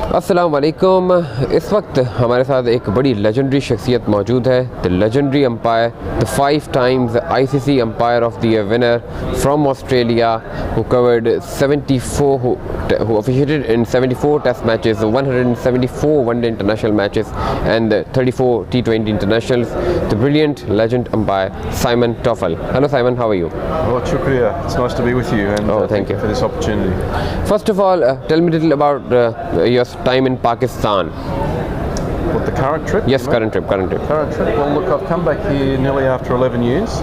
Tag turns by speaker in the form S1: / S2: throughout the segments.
S1: अस्सलाम वालेकुम। इस वक्त हमारे साथ एक बड़ी लेजेंडरी शख्सियत मौजूद है, the legendary umpire, the 5 times ICC Umpire of the Year winner from Australia, who covered 74, who officiated in 74 test matches, 174 one-day international matches and 34 T20 internationals, the brilliant legend umpire Saimon Taufel. Hello Simon, how are you?
S2: Oh, shukriya. It's nice to be with you, and
S1: thank you
S2: for this opportunity.
S1: First of all, tell me a little about your time in Pakistan.
S2: What, the current trip?
S1: Yes, current trip.
S2: Current trip. Well, look, I've come back here nearly after 11 years.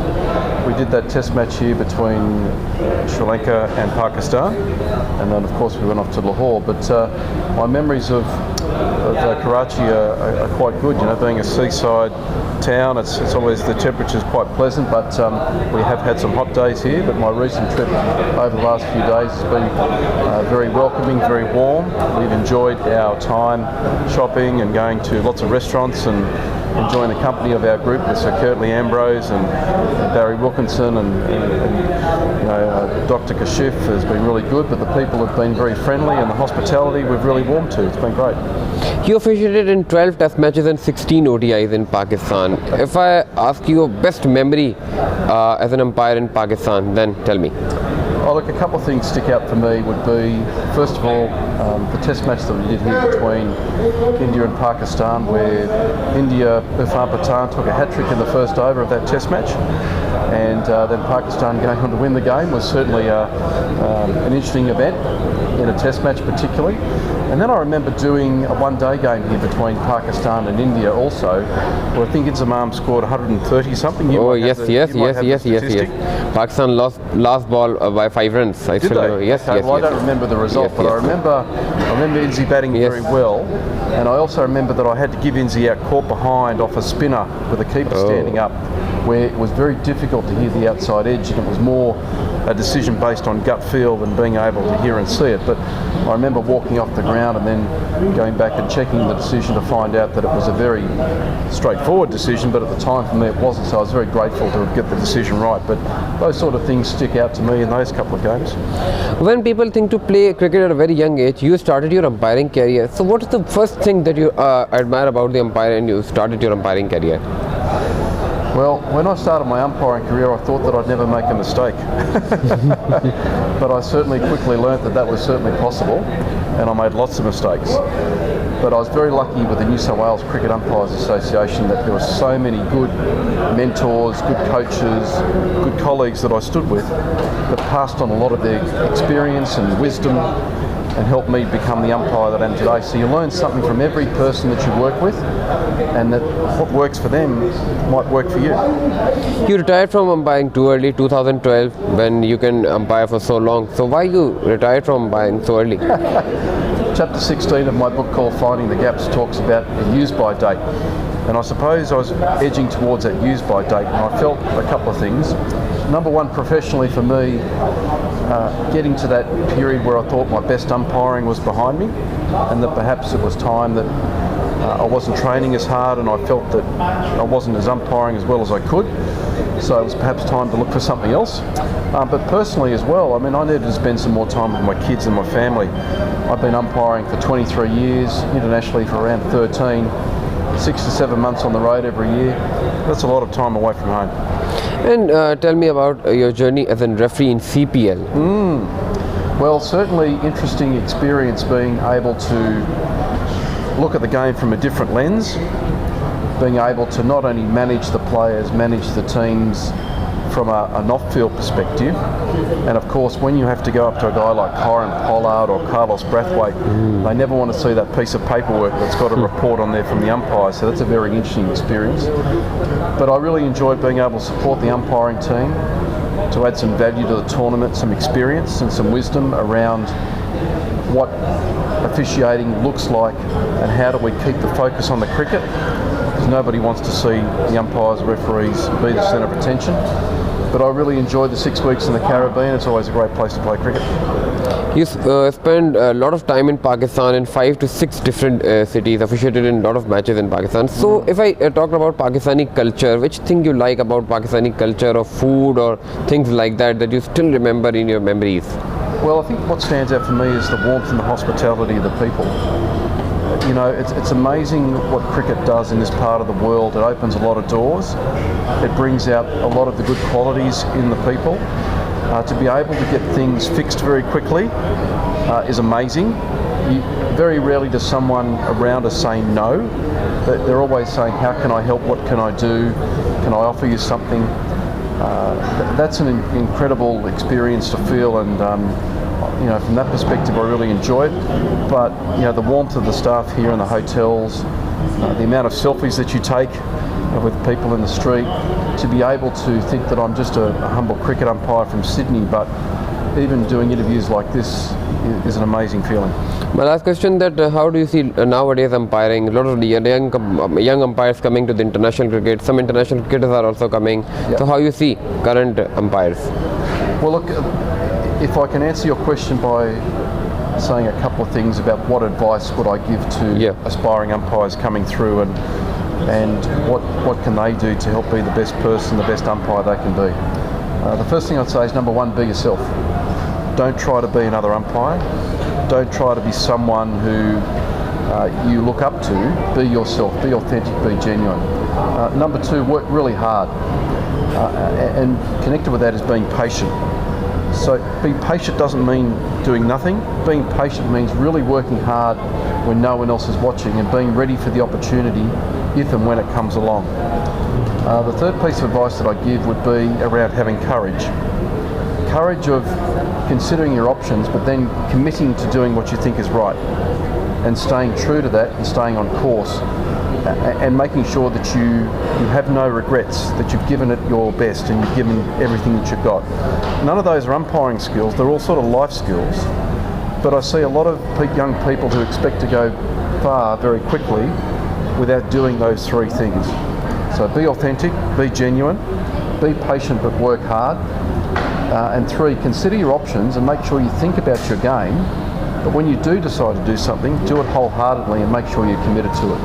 S2: We did that test match here between Sri Lanka and Pakistan, and then of course we went off to Lahore. But my memories of Karachi are quite good. You know, being a seaside town, it's always, the temperature's quite pleasant, but we have had some hot days here. But my recent trip over the last few days has been very welcoming, very warm. We've enjoyed our time shopping and going to lots of restaurants and enjoying the company of our group with Sir Curtly Ambrose and Barry Wilkinson and you know, Dr. Kashif has been really good, but the people have been very friendly and the hospitality we've really warmed to. It's been great.
S1: You officiated in 12 test matches and 16 ODIs in Pakistan. If I ask you your best memory as an umpire in Pakistan, then tell me.
S2: Oh, look, a couple of things stick out for me would be, first of all, the test match that we did here between India and Pakistan, where India, Irfan Pathan, took a hat-trick in the first over of that test match, and then Pakistan going on to win the game was certainly an interesting event in a test match particularly. And then I remember doing a one-day game here between Pakistan and India also, where I think Inzamam scored 130 something.
S1: Oh yes. Pakistan lost last ball by 5 runs.
S2: Did they?
S1: Yes.
S2: Well, I don't remember the result, but I remember Inzi batting very well, and I also remember that I had to give Inzi out caught behind off a spinner with the keeper standing up, where it was very difficult to hear the outside edge, and it was more a decision based on gut feel than being able to hear and see it. But I remember walking off the ground and then going back and checking the decision to find out that it was a very straightforward decision, but at the time for me it wasn't, so I was very grateful to get the decision right. But those sort of things stick out to me in those couple of games.
S1: When people think to play cricket at a very young age, you started your umpiring career. So what is the first thing that you admire about the umpire and you started your umpiring career?
S2: Well, when I started my umpiring career, I thought that I'd never make a mistake. But I certainly quickly learnt that that was certainly possible, and I made lots of mistakes. But I was very lucky with the New South Wales Cricket Umpires Association that there were so many good mentors, good coaches, good colleagues that I stood with that passed on a lot of their experience and wisdom and helped me become the umpire that I am today. So you learn something from every person that you work with, and that what works for them might work for you.
S1: You retired from umpiring too early, 2012, when you can umpire for so long. So why you retired from umpiring so early?
S2: Chapter 16 of my book called Finding the Gaps talks about a use-by date. And I suppose I was edging towards that use-by date, and I felt a couple of things. Number one, professionally for me, getting to that period where I thought my best umpiring was behind me, and that perhaps it was time that I wasn't training as hard, and I felt that I wasn't as umpiring as well as I could. So it was perhaps time to look for something else. But personally as well, I mean, I needed to spend some more time with my kids and my family. I've been umpiring for 23 years, internationally for around 13, 6 to 7 months on the road every year. That's a lot of time away from home.
S1: And tell me about your journey as a referee in CPL.
S2: Well, certainly interesting experience being able to look at the game from a different lens, being able to not only manage the players, manage the teams from an off-field perspective, and of course when you have to go up to a guy like Kyron Pollard or Carlos Brathwaite, they never want to see that piece of paperwork that's got a report on there from the umpire, so that's a very interesting experience. But I really enjoyed being able to support the umpiring team, to add some value to the tournament, some experience and some wisdom around what officiating looks like and how do we keep the focus on the cricket, because nobody wants to see the umpires, referees be the centre of attention. But I really enjoyed the 6 weeks in the Caribbean. It's always a great place to play cricket.
S1: You spent a lot of time in Pakistan in 5 to 6 different cities, officiated in a lot of matches in Pakistan. So if I talk about Pakistani culture, which thing you like about Pakistani culture, or food or things like that that you still remember in your memories?
S2: Well, I think what stands out for me is the warmth and the hospitality of the people. You know, it's amazing what cricket does in this part of the world. It opens a lot of doors. It brings out a lot of the good qualities in the people. To be able to get things fixed very quickly is amazing. Very rarely does someone around us say no. They're always saying, how can I help? What can I do? Can I offer you something? That's an incredible experience to feel, and you know, from that perspective I really enjoy it. But you know, the warmth of the staff here in the hotels, the amount of selfies that you take with people in the street, to be able to think that I'm just a humble cricket umpire from Sydney, but even doing interviews like this is an amazing feeling.
S1: My last question, that how do you see nowadays umpiring? A lot of the young umpires coming to the international cricket. Some international cricketers are also coming.
S2: Yep.
S1: So how you see current umpires?
S2: Well, look, if I can answer your question by saying a couple of things about what advice would I give to aspiring umpires coming through, and what can they do to help be the best person, the best umpire they can be. The first thing I'd say is, number one, be yourself. Don't try to be another umpire. Don't try to be someone who you look up to. Be yourself, be authentic, be genuine. Number two, work really hard. And connected with that is being patient. So being patient doesn't mean doing nothing. Being patient means really working hard when no one else is watching, and being ready for the opportunity if and when it comes along. The third piece of advice that I give would be around having courage. Courage of considering your options, but then committing to doing what you think is right, and staying true to that, and staying on course, and making sure that you have no regrets, that you've given it your best and you've given everything that you've got. None of those are umpiring skills, they're all sort of life skills. But I see a lot of young people who expect to go far very quickly without doing those three things. So be authentic, be genuine, be patient but work hard, and three, consider your options and make sure you think about your game, but when you do decide to do something, do it wholeheartedly and make sure you're committed to it.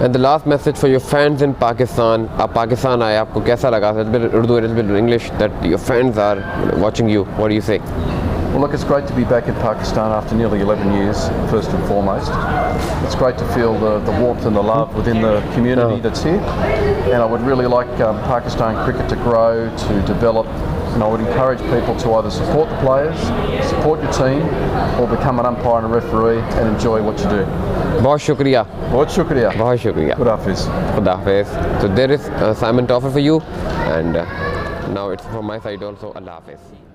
S1: And the last message for your fans in Pakistan. आप पाकिस्तान आए, आपको कैसा लगा? A little bit Urdu, a little bit English, that your fans are watching you. What do you say?
S2: Well, look, it's great to be back in Pakistan after nearly 11 years, first and foremost. It's great to feel the warmth and the love within the community that's here. And I would really like Pakistan cricket to grow, to develop, and I would encourage people to either support the players, support your team, or become an umpire and a referee and enjoy what you do.
S1: बहुत शुक्रिया.
S2: बहुत शुक्रिया.
S1: बहुत शुक्रिया.
S2: Good Hafiz.
S1: Good Hafiz. So there is Simon Taufel for you, and now it's from my side also. Allah Hafiz.